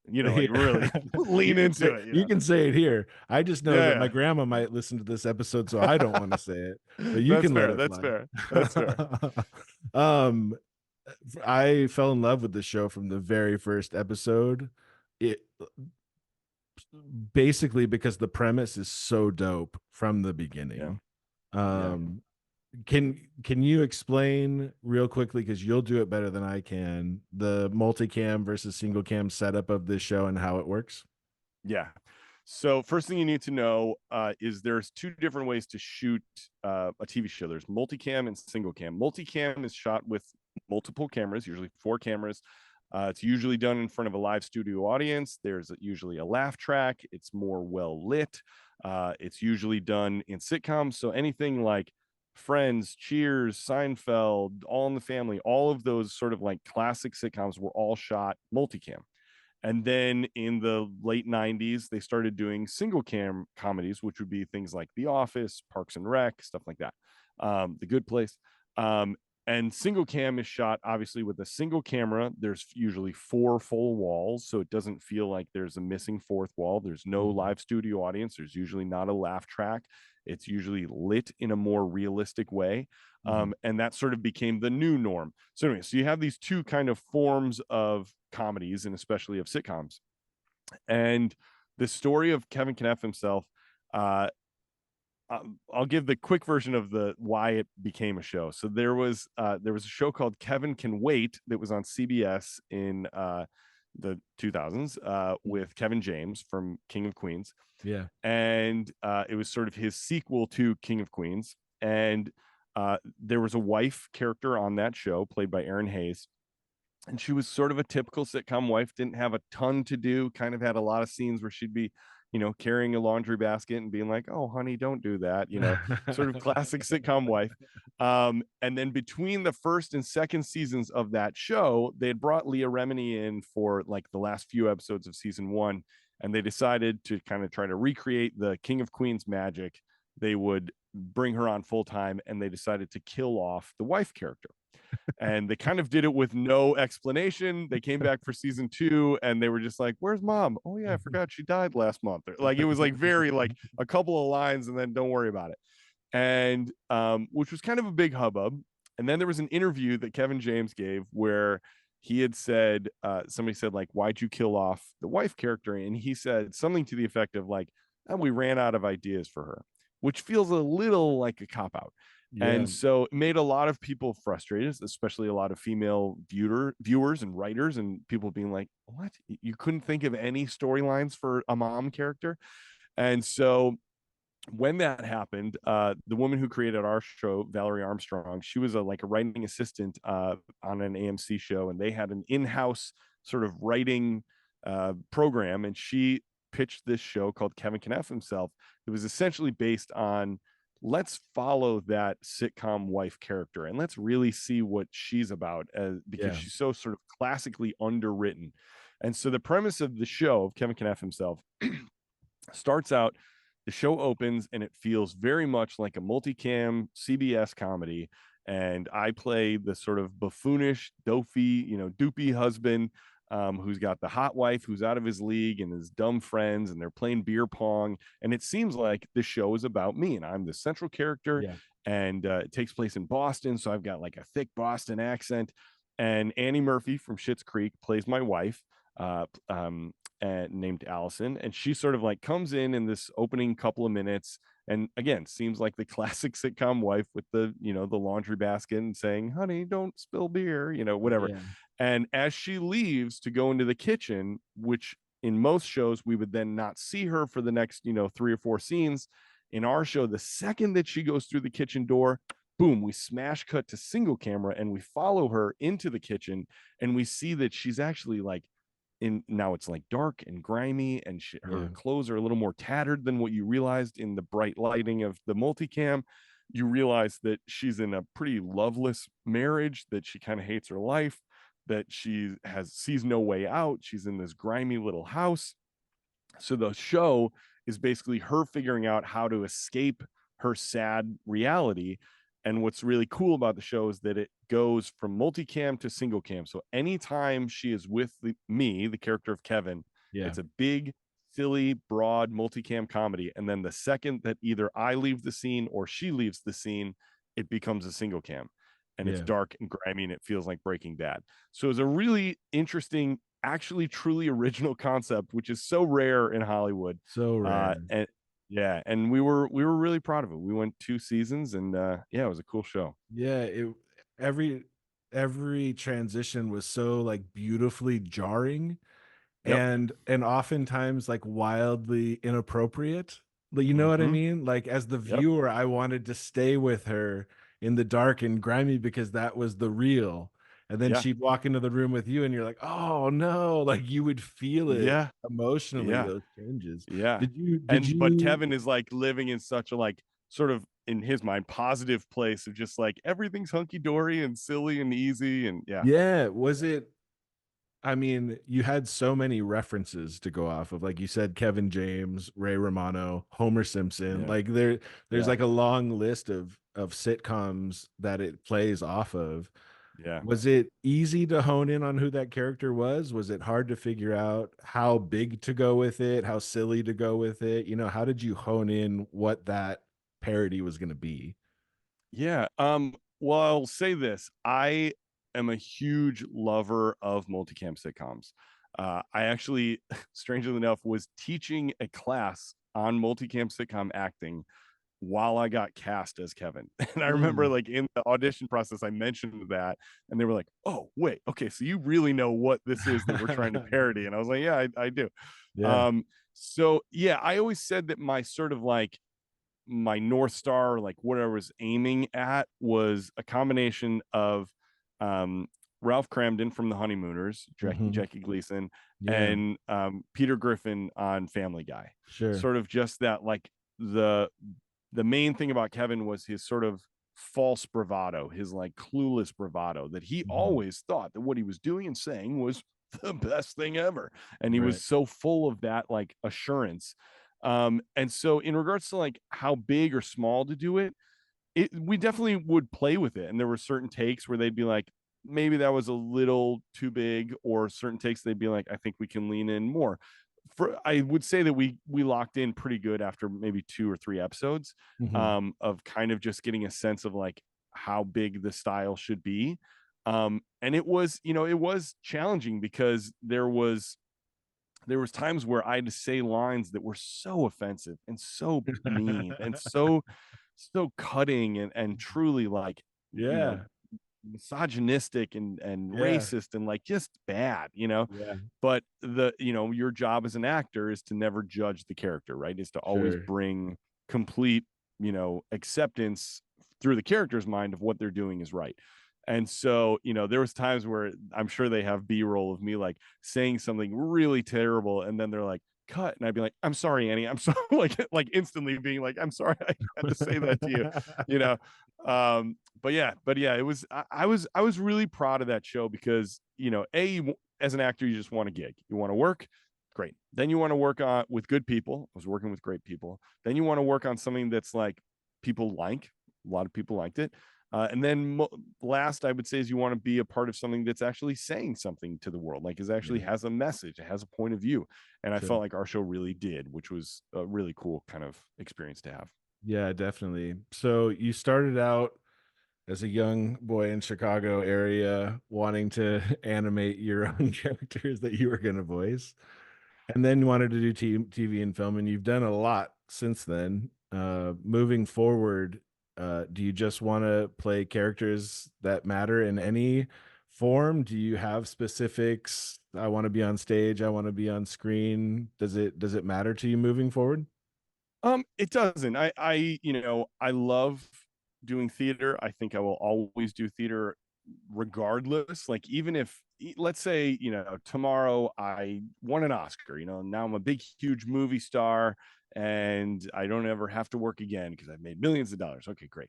like, really Yeah. lean into it. You can say it here. I just know that my Yeah, grandma might listen to this episode, so I don't want to say it, yeah. but you That's can let fair. it That's fly. fair. That's fair. um, I fell in love with the show from the very first episode. It basically because the premise is so dope from the Yeah, beginning. yeah, Um, can you explain real quickly, because you'll do it better than I can, the multicam versus single cam setup of this show and how it works? yeah. So first thing you need to know is there's two different ways to shoot a TV show. There's multicam and single cam. Multicam is shot with multiple cameras, usually 4 cameras. It's usually done in front of a live studio audience. There's usually a laugh track. It's more well lit. It's usually done in sitcoms. So anything like Friends, Cheers, Seinfeld, All in the Family, all of those sort of like classic sitcoms were all shot multicam. And then in the late 90s, they started doing single cam comedies, which would be things like The Office, Parks and Rec, stuff like that. The Good Place. Um, and single cam is shot obviously with a single camera. There's usually 4 full walls, so it doesn't feel like there's a missing fourth wall. There's no Mhm. live studio audience. There's usually not a laugh track. It's usually lit in a more realistic way. Mhm. And that sort of became the new norm. So anyway, so you have these two kind of forms of comedies, and especially of sitcoms. And the story of Kevin Kneff himself, uh, I'll give the quick version of the why it became a show. So there was a show called Kevin Can Wait that was on CBS in the 2000s Mhm. with Kevin James from King of Queens, Yeah. and it was sort of his sequel to King of Queens. And there was a wife character on that show played by Erin Hayes, and she was sort of a typical sitcom wife, didn't have a ton to do, kind of had a lot of scenes where she'd be, carrying a laundry basket and being like, "Oh, honey, don't do that," sort of classic sitcom wife. And then between the first and second seasons of that show, they had brought Leah Remini in for like the last few episodes of season one, and they decided to kind of try to recreate the King of Queens magic. They would bring her on full time, and they decided to kill off the wife character, and they kind of did it with no explanation. They came back for season two and they were just like, "Where's mom? Oh yeah, I forgot she died last month." Like it was like very like a couple of lines and then don't worry about it. And which was kind of a big hubbub. And then there was an interview that Kevin James gave where he had said, somebody said like, "Why'd you kill off the wife character?" And he said something to the effect of like, "Oh, we ran out of ideas for her," which feels a little like a cop out. Yeah. And so it made a lot of people frustrated, especially a lot of female viewers and writers, and people being like, "What? You couldn't think of any storylines for a mom character?" And so when that happened, the woman who created our show, Valerie Armstrong, she was like a writing assistant on an AMC show, and they had an in-house sort of writing program, and she pitched this show called Kevin Can F Himself. It was essentially based on, let's follow that sitcom wife character and let's really see what she's about, because Yeah. she's so sort of classically underwritten. And so the premise of the show of Kevin Can F Himself starts out, the show opens and it feels very much like a multicam CBS comedy. And I play the sort of buffoonish, doopy husband, who's got the hot wife who's out of his league and his dumb friends, and they're playing beer pong. And it seems like the show is about me, and I'm the central character. Yeah. And it takes place in Boston, so I've got like a thick Boston accent. And Annie Murphy from Schitt's Creek plays my wife. Uh, um, named Allison, and she sort of like comes in this opening couple of minutes, and again seems like the classic sitcom wife with the laundry basket and saying, "Honey, don't spill beer," whatever. Yeah. And as she leaves to go into the kitchen, which in most shows we would then not see her for the next three or four scenes, in our show, the second that she goes through the kitchen door, boom, we smash cut to single camera and we follow her into the kitchen, and we see that she's actually like, now it's like dark and grimy, and her Yeah. clothes are a little more tattered than what you realized in the bright lighting of the multicam. You realize that she's in a pretty loveless marriage, that she kind of hates her life, that she sees no way out. She's in this grimy little house. So the show is basically her figuring out how to escape her sad reality. And what's really cool about the show is that it goes from multicam to single cam. So anytime she is with me, the character of Kevin, Yeah. it's a big, silly, broad multicam comedy. And then the second that either I leave the scene or she leaves the scene, it becomes a single cam. And it's Yeah. dark and grimy and it feels like Breaking Bad. So it's a really interesting, actually truly original concept, which is so rare in Hollywood. So rare. And yeah, and we were really proud of it. We went 2 seasons, and yeah, it was a cool show. Yeah, every every transition was so like beautifully jarring, Yep. and oftentimes like wildly inappropriate. Like, you know what I Mm-hmm. mean? Like as the Yep. viewer, I wanted to stay with her in the dark and grimy because that was the real. And then Yeah. she'd walk into the room with you and you're like, "Oh no." Like you would feel it Yeah. emotionally, Yeah. those changes. Yeah. Did But you Kevin is like living in such a like sort of, in his mind, positive place of just like everything's hunky dory and silly and easy, and yeah. Yeah, was it, I mean, you had so many references to go off of. Like you said, Kevin James, Ray Romano, Homer Simpson. Yeah. Like there's Yeah. like a long list of sitcoms that it plays off of. Yeah. Was it easy to hone in on who that character was? Was it hard to figure out how big to go with it, how silly to go with it? How did you hone in what that parody was going to be? Yeah. Well, I'll say this. I am a huge lover of multicam sitcoms. I actually, strangely enough, was teaching a class on multicam sitcom acting while I got cast as Kevin. And I remember Mm. like in the audition process, I mentioned that, and they were like, "Oh, wait, okay, so you really know what this is that we're trying to parody?" And I was like, "Yeah, I do." Yeah. Um, so yeah, I always said that my sort of like my North Star, like what I was aiming at, was a combination of um, Ralph Cramden from The Honeymooners, Mhm. Jackie Gleason, Yeah, and Peter Griffin on Family Guy. sure. Sort of just that, like the the main thing about Kevin was his sort of false bravado, his like clueless bravado, that he Mhm. always thought that what he was doing and saying was the best thing ever. And he was Right. so full of that like assurance. And so in regards to like how big or small to do it, we definitely would play with it. And there were certain takes where they'd be like, maybe that was a little too big, or certain takes they'd be like, I think we can lean in more. I would say that we locked in pretty good after maybe 2 or 3 episodes, Mhm. of kind of just getting a sense of like how big the style should be. And it was, it was challenging because there was times where I had to say lines that were so offensive and so mean and so cutting and truly like, you know, Yeah, misogynistic and yeah, racist and like just bad. yeah, But your job as an actor is to never judge the character, right? Is to always sure. bring complete, acceptance through the character's mind of what they're doing is right. And so, there was times where I'm sure they have B-roll of me like saying something really terrible, and then they're like, cut, and I'd be like, I'm sorry, Annie, I'm sorry, like instantly being like, I'm sorry I had to say that to you, you know. But yeah, I was really proud of that show because, as an actor, you just want a gig, you want to work, great, then you want to work on with good people. I was working with great people. Then you want to work on something that's like people like, a lot of people liked it. And then last, I would say, is you want to be a part of something that's actually saying something to the world, like is actually Yeah, has a message, it has a point of view. And I sure. felt like our show really did, which was a really cool kind of experience to have. Yeah, definitely. So you started out as a young boy in Chicago area wanting to animate your own characters that you were going to voice, and then wanted to do TV and film, and you've done a lot since then. Moving forward, do you just want to play characters that matter in any form? Do you have specifics? I want to be on stage, I want to be on screen. Does it matter to you moving forward? It doesn't. I love doing theater. I think I will always do theater regardless. Like, even if, let's say, tomorrow I won an Oscar, now I'm a big, huge movie star and I don't ever have to work again because I've made millions of dollars. Okay, great.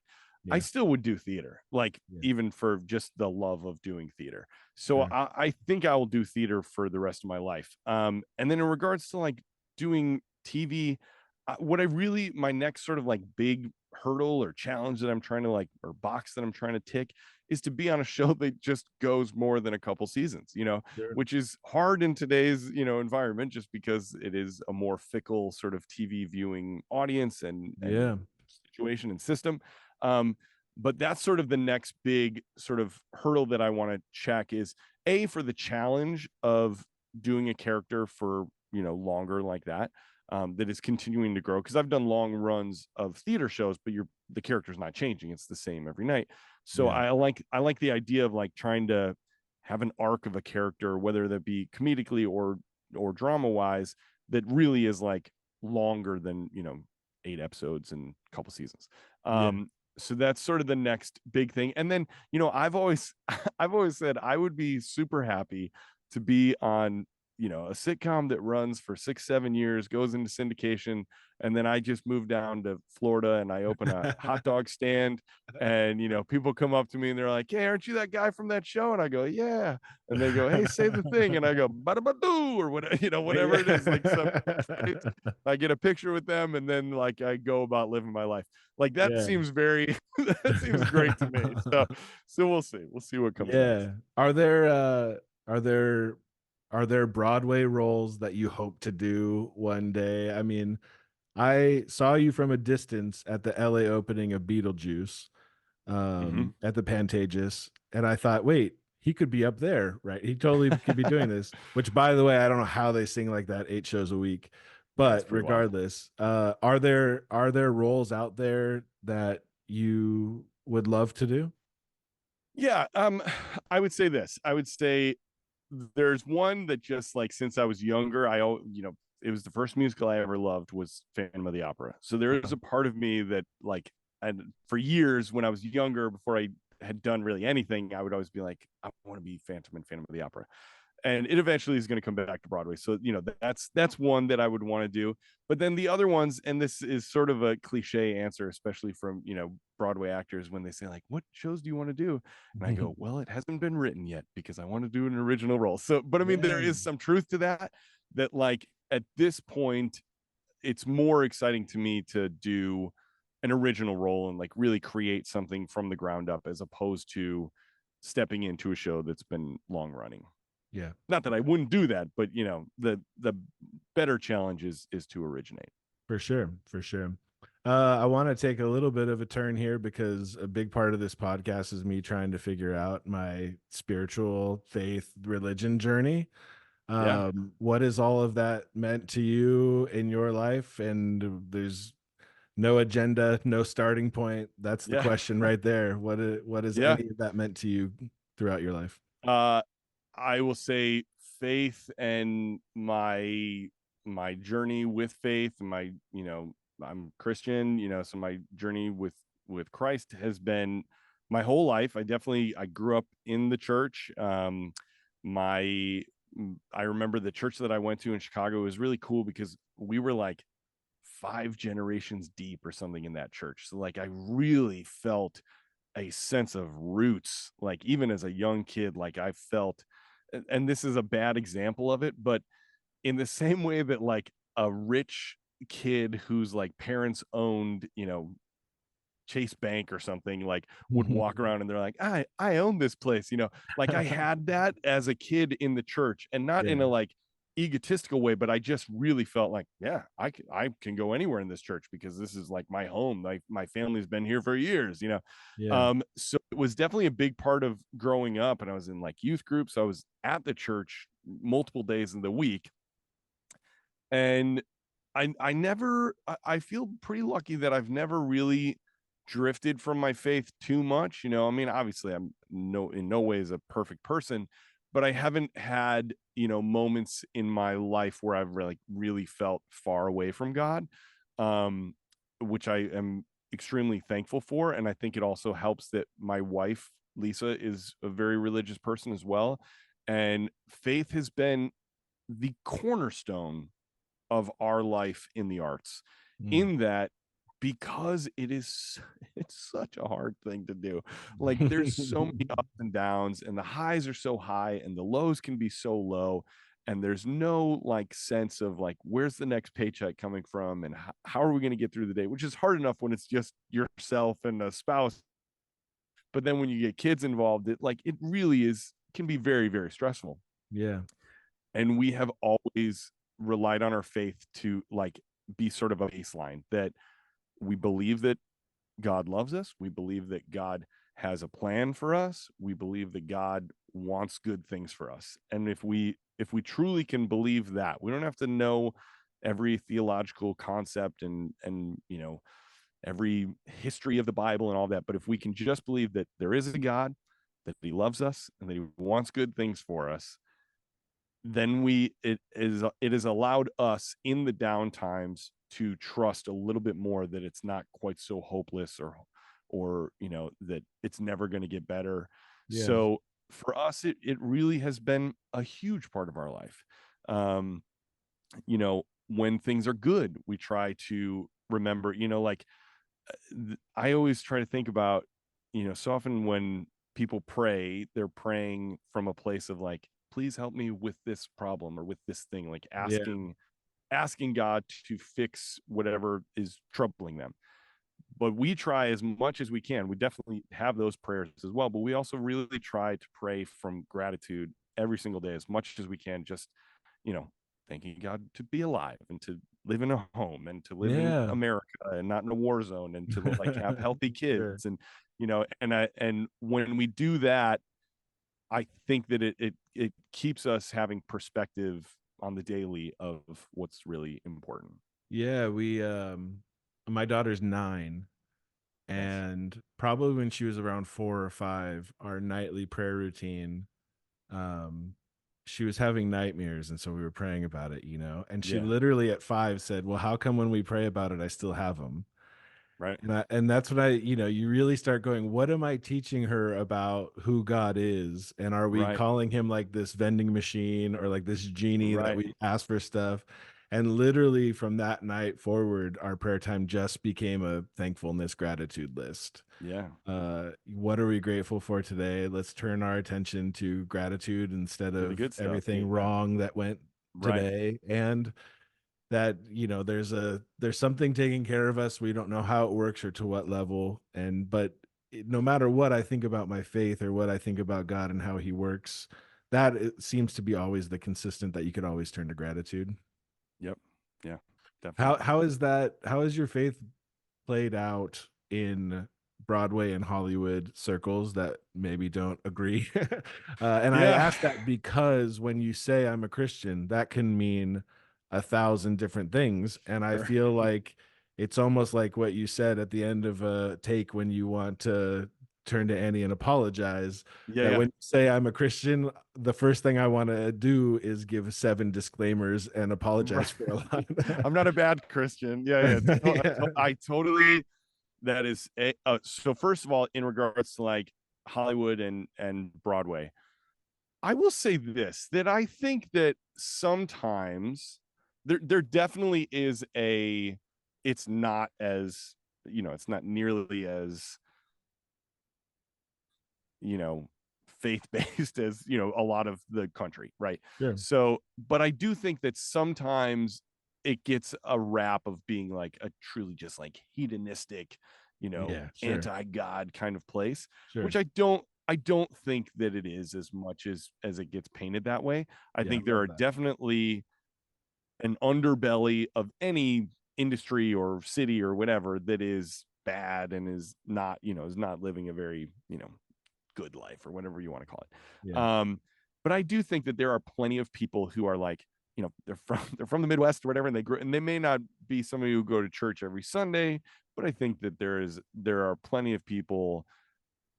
I Yeah, still would do theater, like, yeah, even for just the love of doing theater. So sure. I think I will do theater for the rest of my life. And then in regards to like doing TV, what I really, my next sort of like big hurdle or challenge that I'm trying to like, or box that I'm trying to tick, is to be on a show that just goes more than a couple seasons, Sure. which is hard in today's, environment, just because it is a more fickle sort of TV viewing audience and Yeah. situation and system. Um, but that's sort of the next big sort of hurdle that I want to check is for the challenge of doing a character for, longer like that, that is continuing to grow, because I've done long runs of theater shows, but the character's not changing, it's the same every night. So Yeah. I like the idea of like trying to have an arc of a character, whether that be comedically or drama wise, that really is like longer than 8 episodes and a couple seasons. Yeah. So that's sort of the next big thing. And then, I've always I've always said I would be super happy to be on, a sitcom that runs for 6 7 years, goes into syndication, and then I just move down to Florida and I open a hot dog stand, and people come up to me and they're like, hey, aren't you that guy from that show? And I go, yeah. And they go, hey, say the thing. And I go, bada badoo, or whatever, whatever it is, like some catchphrase. I get a picture with them, and then like I go about living my life. Like, that Yeah. seems very that seems great to me. So we'll see what comes next. Yeah. Are there are there Broadway roles that you hope to do one day? I mean, I saw you from a distance at the LA opening of Beetlejuice, Hmm. at the Pantages, and I thought, wait, he could be up there, right? He totally could be doing this. Which, by the way, I don't know how they sing like that 8 shows a week, Yeah, it's but pretty wild. regardless, are there roles out there that you would love to do? Yeah, I would say this. I would say there's one that, just like, since I was younger, it was the first musical I ever loved, was Phantom of the Opera. So there is Uh-huh. a part of me that, like, and for years when I was younger, before I had done really anything, I would always be like, I want to be Phantom and Phantom of the Opera. And it eventually is going to come back to Broadway. So, that's one that I would want to do. But then the other ones, and this is sort of a cliche answer, especially from, Broadway actors when they say, like, what shows do you want to do? And I go, well, it hasn't been written yet because I want to do an original role. So, but I mean, there Yeah, is some truth to that like at this point, it's more exciting to me to do an original role and like really create something from the ground up as opposed to stepping into a show that's been long running. yeah, Not that I wouldn't do that, but the better challenge is to originate. for sure, for sure. I want to take a little bit of a turn here because a big part of this podcast is me trying to figure out my spiritual faith religion journey. Yeah. What has all of that meant to you in your life? And there's no agenda, no starting point. That's the Yeah. question right there. What has Yeah. any of that meant to you throughout your life? Uh I will say faith and my journey with faith, my I'm Christian, so my journey with Christ has been my whole life. I grew up in the church. My I remember the church that I went to in Chicago was really cool because we were like 5 generations deep or something in that church. So like I really felt a sense of roots, like even as a young kid, like I felt, and this is a bad example of it, but in the same way that like a rich kid whose like parents owned, Chase Bank or something, like would walk around and they're like, I own this place, like I had that as a kid in the church, and not in Yeah, a like egotistical way, but I just really felt like, yeah, I can go anywhere in this church because this is like my home. Like my family's been here for years. yeah, So it was definitely a big part of growing up, and I was in like youth groups. I was at the church multiple days in the week, and I never I feel pretty lucky that I've never really drifted from my faith too much. I mean, obviously I'm in no ways a perfect person, but I haven't had, moments in my life where I've really felt far away from God. Um, which I am extremely thankful for. And I think it also helps that my wife, Lisa, is a very religious person as well. And faith has been the cornerstone of our life in the arts, mm. in that, because it's such a hard thing to do. Like there's so many ups and downs, and the highs are so high and the lows can be so low, and there's no like sense of like where's the next paycheck coming from, and how are we going to get through the day, which is hard enough when it's just yourself and a spouse, but then when you get kids involved, it really is can be very, very stressful. Yeah, And we have always relied on our faith to like be sort of a baseline that we believe that God loves us. We believe that God has a plan for us. We believe that God wants good things for us. And if we truly can believe that, we don't have to know every theological concept and every history of the Bible and all that. But if we can just believe that there is a God, that he loves us and that he wants good things for us, then it has allowed us in the down times to trust a little bit more that it's not quite so hopeless, or that it's never going to get better. yeah, So for us, it really has been a huge part of our life. um when things are good, we try to remember, like I always try to think about, so often when people pray, they're praying from a place of like, please help me with this problem or with this thing, like yeah, asking God to fix whatever is troubling them. But we try as much as we can. We definitely have those prayers as well, but we also really try to pray from gratitude every single day as much as we can, just, you know, thanking God to be alive and to live in a home and to live in yeah. America and not in a war zone and to like have healthy Sure. kids, and and when we do that, I think that it keeps us having perspective on the daily of what's really important. Yeah, we my daughter's 9, Nice. and probably when she was around 4 or 5, our nightly prayer routine, um, she was having nightmares, and so we were praying about it, and she Yeah. literally at 5 said, "Well, how come when we pray about it, I still have them?" Right. And that's when you really start going, what am I teaching her about who God is? And are we Right. calling him like this vending machine or like this genie that Right. we ask for stuff? And literally from that night forward, our prayer time just became a thankfulness gratitude list. Yeah. What are we grateful for today? Let's turn our attention to gratitude instead To the of good stuff. everything Yeah. wrong that went Right. today. And that there's something taking care of us. We don't know how it works or to what level, and no matter what I think about my faith or what I think about God and how he works, that it seems to be always the consistent, that you could always turn to gratitude. Yep. Yeah. how Definitely. how is that how is your faith played out in Broadway and Hollywood circles that maybe don't agree? And I Yeah. ask that because when you say I'm a Christian, that can mean a thousand different things. And I Sure. feel like it's almost like what you said at the end of a take when you want to turn to Annie and apologize, Yeah. that Yeah. when you say I'm a Christian, the first thing I want to do is give 7 disclaimers and Right. apologize for a lot. I'm not a bad Christian. Yeah. Yeah. Yeah. I totally, that is so first of all, in regards to like Hollywood and Broadway, I will say this, that I think that sometimes there definitely is a, it's not as, it's not nearly as, you know, faith based as, a lot of the country, right? Sure. So, but I do think that sometimes it gets a rap of being like a truly just like hedonistic, Yeah, sure. anti-God kind of place, which Sure. I don't think that it is as much as it gets painted that way. I Yeah, I think there love are that. definitely an underbelly of any industry or city or whatever that is bad and is not living a very, good life or whatever you want to call it. Yeah. But I do think that there are plenty of people who are like, they're from the Midwest or whatever, and they may not be somebody who go to church every Sunday, but I think that there are plenty of people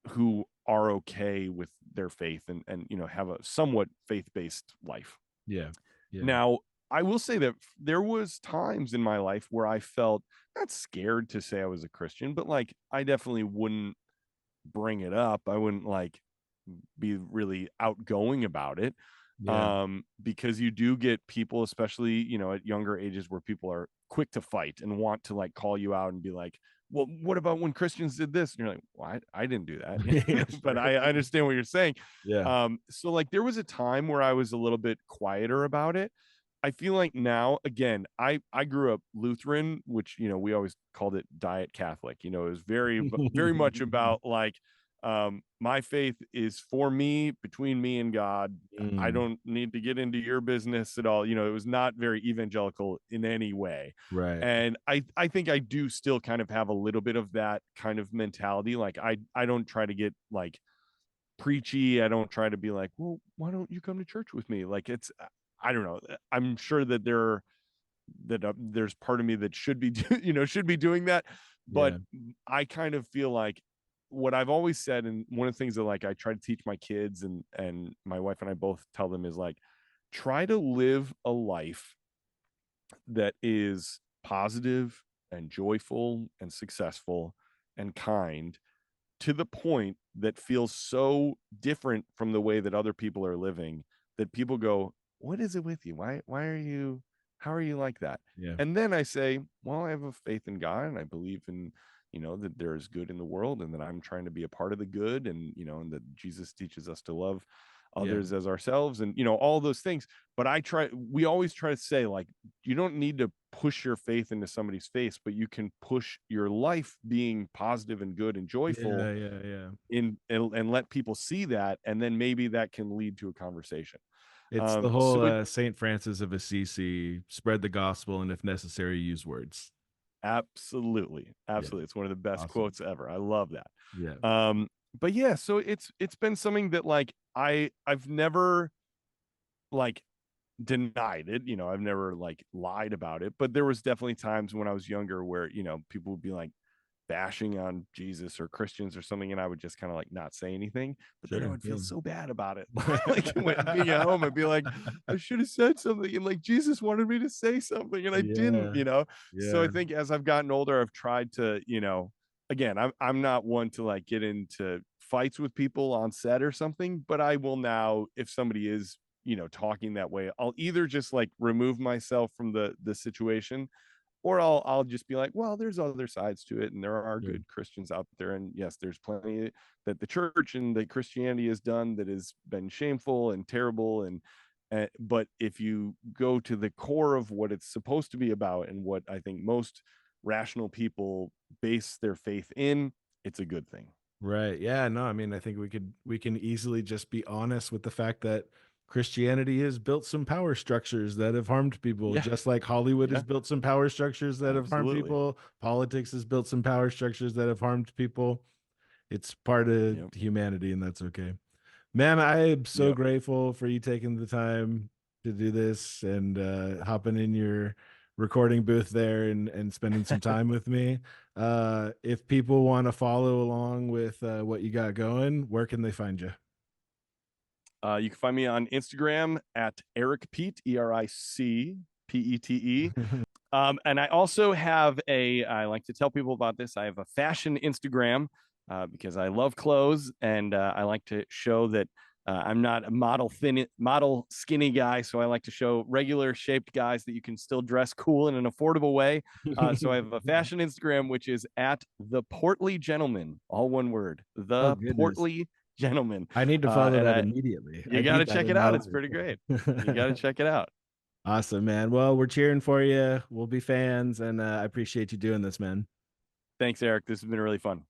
who are okay with their faith and have a somewhat faith-based life. Yeah. Yeah. Now, I will say that there was times in my life where I felt not scared to say I was a Christian, but like I definitely wouldn't bring it up. I wouldn't like be really outgoing about it. Yeah. Because you do get people, especially, at younger ages, where people are quick to fight and want to like call you out and be like, well, what about when Christians did this? And you're like, well, I didn't do that. Yeah, But sure. I understand what you're saying. Yeah. So like there was a time where I was a little bit quieter about it. I feel like now, again, I grew up Lutheran, which we always called it diet Catholic. It was very much about like, my faith is for me, between me and God. I Mm, don't need to get into your business at all. It was not very evangelical in any way. right. And I think I do still kind of have a little bit of that kind of mentality. Like I don't try to get like preachy. I don't try to be like, well, why don't you come to church with me? Like it's, I don't know. I'm sure that there's part of me that should be should be doing that, but Yeah. I kind of feel like what I've always said, and one of the things that like I try to teach my kids and my wife and I both tell them, is like, try to live a life that is positive and joyful and successful and kind, to the point that feels so different from the way that other people are living, that people go, what is it with you? Why are you, how are you like that? Yeah. And then I say, well, I have a faith in God, and I believe in, that there is good in the world, and that I'm trying to be a part of the good, and and that Jesus teaches us to love Yeah. others as ourselves, and all those things. But we always try to say, like, you don't need to push your faith into somebody's face, but you can push your life being positive and good and joyful Yeah. Yeah. Yeah. and let people see that, and then maybe that can lead to a conversation. It's the whole So St. Francis of Assisi, spread the gospel and if necessary, use words. absolutely, Yeah. absolutely, it's one of the best Awesome. quotes ever. I love that. Yeah. But yeah, so it's been something that like I've never like denied it. I've never like lied about it, but there was definitely times when I was younger where people would be like, bashing on Jesus or Christians or something, and I would just kind of like not say anything, but then I Sure, would feel yeah. so bad about it. Like when being at home, I'd be like, I should have said something, and like Jesus wanted me to say something, and I didn't, Yeah, you know. So I yeah, think as I've gotten older, I've tried to, you know, again, I'm not one to like get into fights with people on set or something, but I will now, if somebody is, you know, talking that way, I'll either just like remove myself from the situation, or I'll just be like, well, there's other sides to it, and there are sure. good Christians out there, and yes, there's plenty that the church and that Christianity has done that has been shameful and terrible, and but if you go to the core of what it's supposed to be about and what I think most rational people base their faith in, it's a good thing. Right. Yeah, no, I mean, I think we can easily just be honest with the fact that Christianity has built some power structures that have harmed people, Yeah, just like Hollywood has yeah, built some power structures that have harmed absolutely. people. Politics has built some power structures that have harmed people. It's part of Yep, humanity, and that's okay. Man, I am so yep. grateful for you taking the time to do this and hopping in your recording booth there and spending some time with me. If people want to follow along with what you got going, where can they find you? You can find me on Instagram at Eric Pete, EricPete. And I also have I like to tell people about this. I have a fashion Instagram because I love clothes, and I like to show that I'm not a model skinny guy. So I like to show regular shaped guys that you can still dress cool in an affordable way. So I have a fashion Instagram, which is at the Portly Gentleman, all one word, Oh the goodness. Portly Gentleman. I need to follow And that I immediately. I You got need to that check in it my out. It's pretty great. You got to life. check it out. Awesome, man. Well, we're cheering for you. We'll be fans, and I appreciate you doing this, man. Thanks, Eric. This has been really fun.